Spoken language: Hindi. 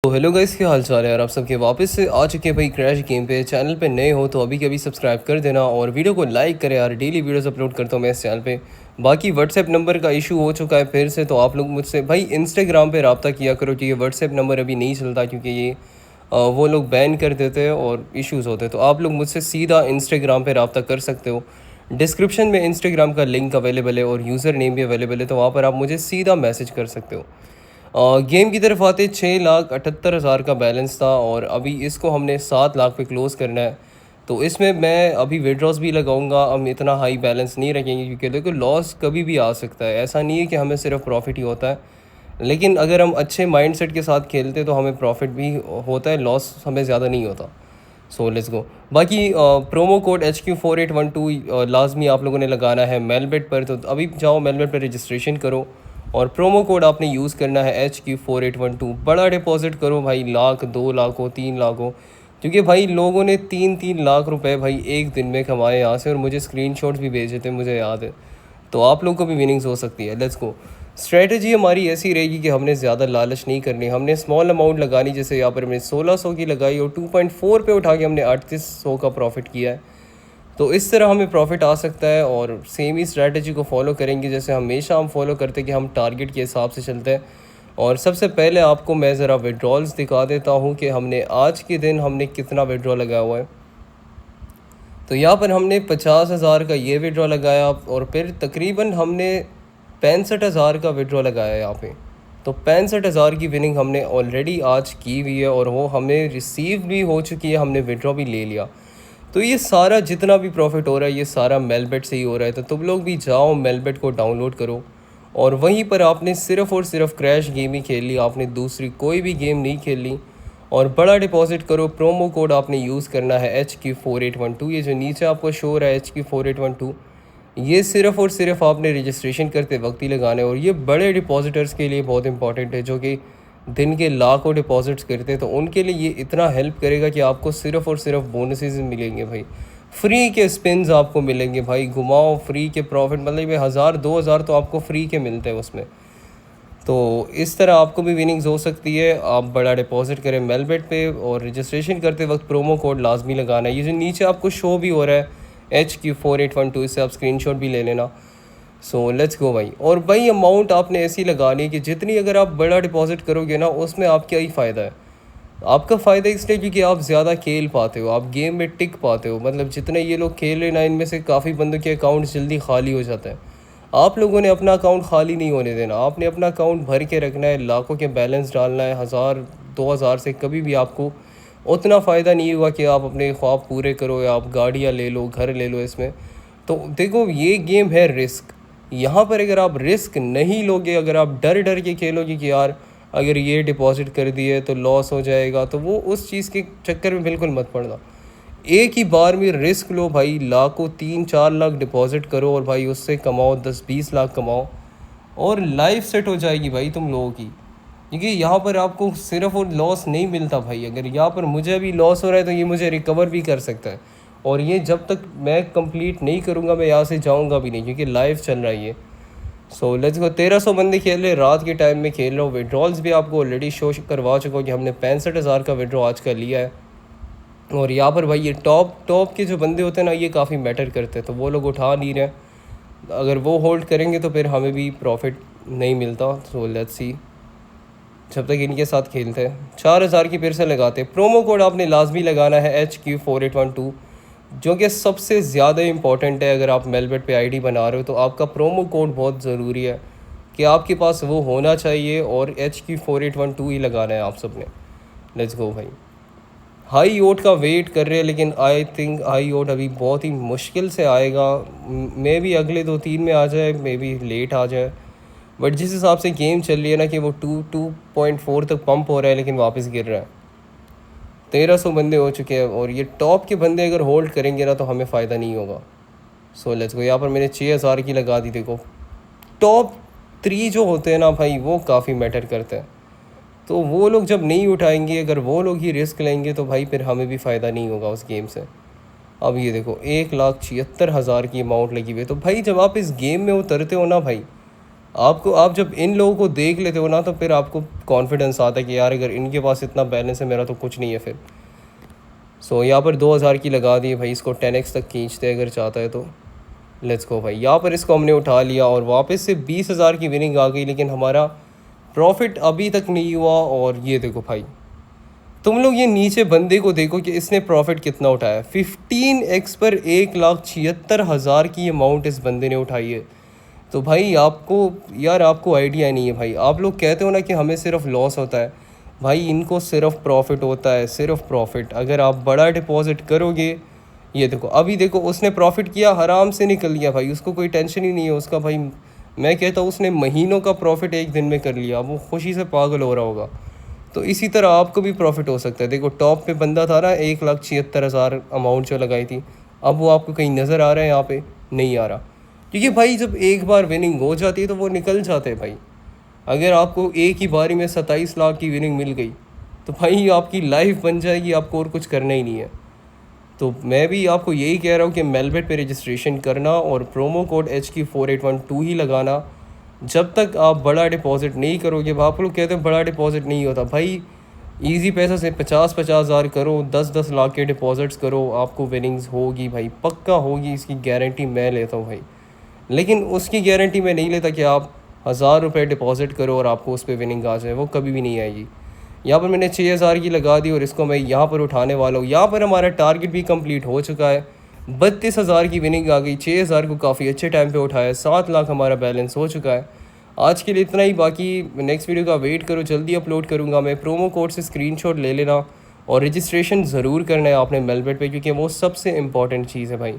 तो हेलो गाइस, क्या हाल चाल है यार। आप सबके वापस से आ चुके हैं भाई क्रैश गेम पे। चैनल पे नए हो तो अभी के अभी सब्सक्राइब कर देना और वीडियो को लाइक करें यार। डेली वीडियोस अपलोड करता हूँ मैं इस चैनल पे। बाकी व्हाट्सएप नंबर का इशू हो चुका है फिर से, तो आप लोग मुझसे भाई इंस्टाग्राम पे रब्ता किया करो कि ये व्हाट्सएप नंबर अभी नहीं चलता, क्योंकि ये वो लोग बैन कर देते हैं और इश्यूज़ होते हैं। तो आप लोग मुझसे सीधा इंस्टाग्राम पे रब्ता कर सकते हो। डिस्क्रिप्शन में इंस्टाग्राम का लिंक अवेलेबल है और यूज़र नेम भी अवेलेबल है, तो वहाँ पर आप मुझे सीधा मैसेज कर सकते हो। गेम की तरफ आते 6,78,000 का बैलेंस था और अभी इसको हमने 7 लाख पे क्लोज़ करना है। तो इसमें मैं अभी विड्रॉस भी लगाऊंगा। हम इतना हाई बैलेंस नहीं रखेंगे क्योंकि देखो लॉस कभी भी आ सकता है। ऐसा नहीं है कि हमें सिर्फ प्रॉफिट ही होता है, लेकिन अगर हम अच्छे माइंडसेट के साथ खेलते तो हमें प्रॉफिट भी होता है, लॉस हमें ज़्यादा नहीं होता। So let's go. बाकी प्रोमो कोड HQ4812 लाजमी आप लोगों ने लगाना है मेलबेट पर। तो अभी जाओ मेलबेट पर रजिस्ट्रेशन करो और प्रोमो कोड आपने यूज़ करना है HQ4812। बड़ा डिपॉजिट करो भाई, लाख 2 लाख हो 3 लाख हो, क्योंकि भाई लोगों ने 3-3 लाख रुपए भाई एक दिन में कमाए यहाँ से और मुझे स्क्रीनशॉट्स भी भेजे थे, मुझे याद है। तो आप लोग को भी विनिंग्स हो सकती है। Let's go. स्ट्रेटजी हमारी ऐसी रहेगी कि हमने ज़्यादा लालच नहीं करनी, हमने स्मॉल अमाउंट लगानी। जैसे यहाँ पर हमने 1600 की लगाई और 2.4 पे उठा के हमने 3800 का प्रॉफिट किया है। तो इस तरह हमें प्रॉफिट आ सकता है और सेम ही स्ट्रैटेजी को फॉलो करेंगे जैसे हमेशा हम फॉलो करते हैं कि हम टारगेट के हिसाब से चलते हैं। और सबसे पहले आपको मैं ज़रा विड्रॉल्स दिखा देता हूँ कि हमने आज के दिन हमने कितना विड्रॉ लगाया हुआ है। तो यहाँ पर हमने 50,000 का ये विड्रॉ लगाया और फिर तकरीबन हमने 65,000 का विड्रॉ लगाया यहाँ पे। तो 65,000 की विनिंग हमने ऑलरेडी आज की हुई है और वो हमें रिसीव भी हो चुकी है, हमने विड्रॉ भी ले लिया। तो ये सारा जितना भी प्रॉफिट हो रहा है ये सारा मेलबेट से ही हो रहा है। तो तुम लोग भी जाओ मेलबेट को डाउनलोड करो और वहीं पर आपने सिर्फ़ और सिर्फ क्रैश गेम ही खेल ली, आपने दूसरी कोई भी गेम नहीं खेल ली। और बड़ा डिपॉजिट करो। प्रोमो कोड आपने यूज़ करना है HQ4812। ये जो नीचे आपको शो हो रहा है HQ4812, ये सिर्फ़ और सिर्फ आपने रजिस्ट्रेशन करते वक्त ही लगाना है। और ये बड़े डिपॉजिटर्स के लिए बहुत इंपॉर्टेंट है, जो कि दिन के लाखों डिपॉजिट्स करते हैं। तो उनके लिए ये इतना हेल्प करेगा कि आपको सिर्फ़ और सिर्फ बोनसेस मिलेंगे भाई, फ्री के स्पिन्स आपको मिलेंगे भाई। घुमाओ फ्री के प्रॉफिट, मतलब ये 1,000-2,000 तो आपको फ्री के मिलते हैं उसमें। तो इस तरह आपको भी विनिंग्स हो सकती है। आप बड़ा डिपॉजिट करें मेलबेट पे और रजिस्ट्रेशन करते वक्त प्रोमो कोड लाजमी लगाना है। ये जो नीचे आपको शो भी हो रहा है HQ4812, इससे आप स्क्रीनशॉट भी ले लेना। सो लेट्स गो भाई। और भाई अमाउंट आपने ऐसी लगानी है कि जितनी अगर आप बड़ा डिपॉजिट करोगे ना उसमें आपका ही फ़ायदा है। आपका फ़ायदा इसलिए क्योंकि आप ज़्यादा खेल पाते हो, आप गेम में टिक पाते हो। मतलब जितने ये लोग खेल रहे ना, इनमें से काफ़ी बंदों के अकाउंट जल्दी खाली हो जाता है। आप लोगों ने अपना अकाउंट खाली नहीं होने देना, आपने अपना अकाउंट भर के रखना है, लाखों के बैलेंस डालना है। 1,000-2,000 से कभी भी आपको उतना फ़ायदा नहीं हुआ कि आप अपने ख्वाब पूरे करो या आप गाड़ियाँ ले लो, घर ले लो इसमें। तो देखो ये गेम है रिस्क। यहाँ पर अगर आप रिस्क नहीं लोगे, अगर आप डर डर के खेलोगे कि यार अगर ये डिपॉज़िट कर दिए तो लॉस हो जाएगा, तो वो उस चीज़ के चक्कर में बिल्कुल मत पड़ना। एक ही बार में रिस्क लो भाई, लाखों 3-4 लाख डिपॉजिट करो और भाई उससे कमाओ 10-20 लाख कमाओ और लाइफ सेट हो जाएगी भाई तुम लोगों की। क्योंकि यहाँ पर आपको सिर्फ और लॉस नहीं मिलता भाई। अगर यहाँ पर मुझे अभी लॉस हो रहा है तो ये मुझे रिकवर भी कर सकता है, और ये जब तक मैं कंप्लीट नहीं करूँगा मैं यहाँ से जाऊँगा भी नहीं, क्योंकि लाइव चल रहा है ये। So let's go. 1,300 बंदे खेल रहे, रात के टाइम में खेल रहा हूँ। विड्रॉल्स भी आपको ऑलरेडी शो करवा चुका हूँ कि हमने 65,000 का विड्रॉ आज का लिया है। और यहाँ पर भाई ये टॉप टॉप के जो बंदे होते हैं ना, ये काफ़ी मैटर करते हैं, तो वो लोग उठा नहीं रहे। अगर वो होल्ड करेंगे तो फिर हमें भी प्रॉफिट नहीं मिलता। सो लेट्स सी, जब तक इनके साथ खेलते हैं 4,000 की फिर से लगाते हैं। प्रोमो कोड आपने लाजमी लगाना है HQ4812, जो कि सबसे ज़्यादा इंपॉर्टेंट है। अगर आप मेलबेट पे आईडी बना रहे हो तो आपका प्रोमो कोड बहुत ज़रूरी है कि आपके पास वो होना चाहिए, और HQ4812 ही लगाना है आप सब ने। लेट्स गो भाई। हाई ओट का वेट कर रहे हैं, लेकिन आई थिंक हाई ओट अभी बहुत ही मुश्किल से आएगा। मे भी अगले 2-3 में आ जाए, मे भी लेट आ जाए। बट जिस हिसाब से गेम चल रही है ना कि वो 2.4 तक पंप हो रहा है लेकिन वापस गिर रहा है। 1,300 बंदे हो चुके हैं और ये टॉप के बंदे अगर होल्ड करेंगे ना तो हमें फ़ायदा नहीं होगा। So let's go. यहाँ पर मैंने 6,000 की लगा दी। देखो टॉप 3 जो होते हैं ना भाई, वो काफ़ी मैटर करते हैं। तो वो लोग जब नहीं उठाएंगे, अगर वो लोग ही रिस्क लेंगे तो भाई फिर हमें भी फ़ायदा नहीं होगा उस गेम से। अब ये देखो 1,76,000 की अमाउंट लगी हुई है। तो भाई जब आप इस गेम में उतरते हो ना भाई, आप जब इन लोगों को देख लेते हो ना तो फिर आपको कॉन्फिडेंस आता है कि यार अगर इनके पास इतना बैलेंस है, मेरा तो कुछ नहीं है फिर। सो यहाँ पर 2000 की लगा दी भाई, इसको 10x तक खींचते हैं अगर चाहता है तो। लेट्स गो भाई, यहाँ पर इसको हमने उठा लिया और वापस से 20,000 की विनिंग आ गई, लेकिन हमारा प्रॉफिट अभी तक नहीं हुआ। और ये देखो भाई, तुम लोग ये नीचे बंदे को देखो कि इसने प्रॉफिट कितना उठाया। 15x पर 1,76,000 की अमाउंट इस बंदे ने उठाई है। तो भाई आपको, यार आपको आइडिया नहीं है भाई। आप लोग कहते हो ना कि हमें सिर्फ लॉस होता है, भाई इनको सिर्फ प्रॉफिट होता है, सिर्फ प्रॉफिट। अगर आप बड़ा डिपॉजिट करोगे, ये देखो अभी देखो उसने प्रॉफिट किया, आराम से निकल गया भाई, उसको कोई टेंशन ही नहीं है उसका भाई। मैं कहता हूँ उसने महीनों का प्रॉफिट एक दिन में कर लिया, वो खुशी से पागल हो रहा होगा। तो इसी तरह आपको भी प्रॉफिट हो सकता है। देखो टॉप पे बंदा था ना, 1,76,000 अमाउंट जो लगाई थी, अब वो आपको कहीं नज़र आ रहा है? यहाँ पे नहीं आ रहा, क्योंकि भाई जब एक बार विनिंग हो जाती है तो वो निकल जाते हैं भाई। अगर आपको एक ही बारी में 27 लाख की विनिंग मिल गई तो भाई आपकी लाइफ बन जाएगी, आपको और कुछ करना ही नहीं है। तो मैं भी आपको यही कह रहा हूँ कि मेलबेट पे रजिस्ट्रेशन करना और प्रोमो कोड HK4812 ही लगाना। जब तक आप बड़ा डिपॉजिट नहीं करोगे, आप लोग कहते हैं बड़ा डिपॉजिट नहीं होता, भाई इजी पैसा से 50,000 करो, 10-10 लाख के डिपॉजिट्स करो, आपको विनिंग्स होगी भाई, पक्का होगी, इसकी गारंटी मैं लेता हूँ भाई। लेकिन उसकी गारंटी मैं नहीं लेता कि आप 1,000 रुपये डिपॉजिट करो और आपको उस पर विनिंग आ जाए, वो कभी भी नहीं आएगी। यहाँ पर मैंने 6,000 की लगा दी और इसको मैं यहाँ पर उठाने वाला हूँ। यहाँ पर हमारा टारगेट भी कंप्लीट हो चुका है, 32,000 की विनिंग आ गई। 6,000 को काफ़ी अच्छे टाइम पे उठाया, 7 लाख हमारा बैलेंस हो चुका है। आज के लिए इतना ही, बाकी नेक्स्ट वीडियो का वेट करो, जल्दी अपलोड करूँगा मैं। प्रोमो कोड से स्क्रीनशॉट ले लेना और रजिस्ट्रेशन ज़रूर करना है आपने मेलबेट पे, क्योंकि वो सबसे इंपॉर्टेंट चीज़ है भाई।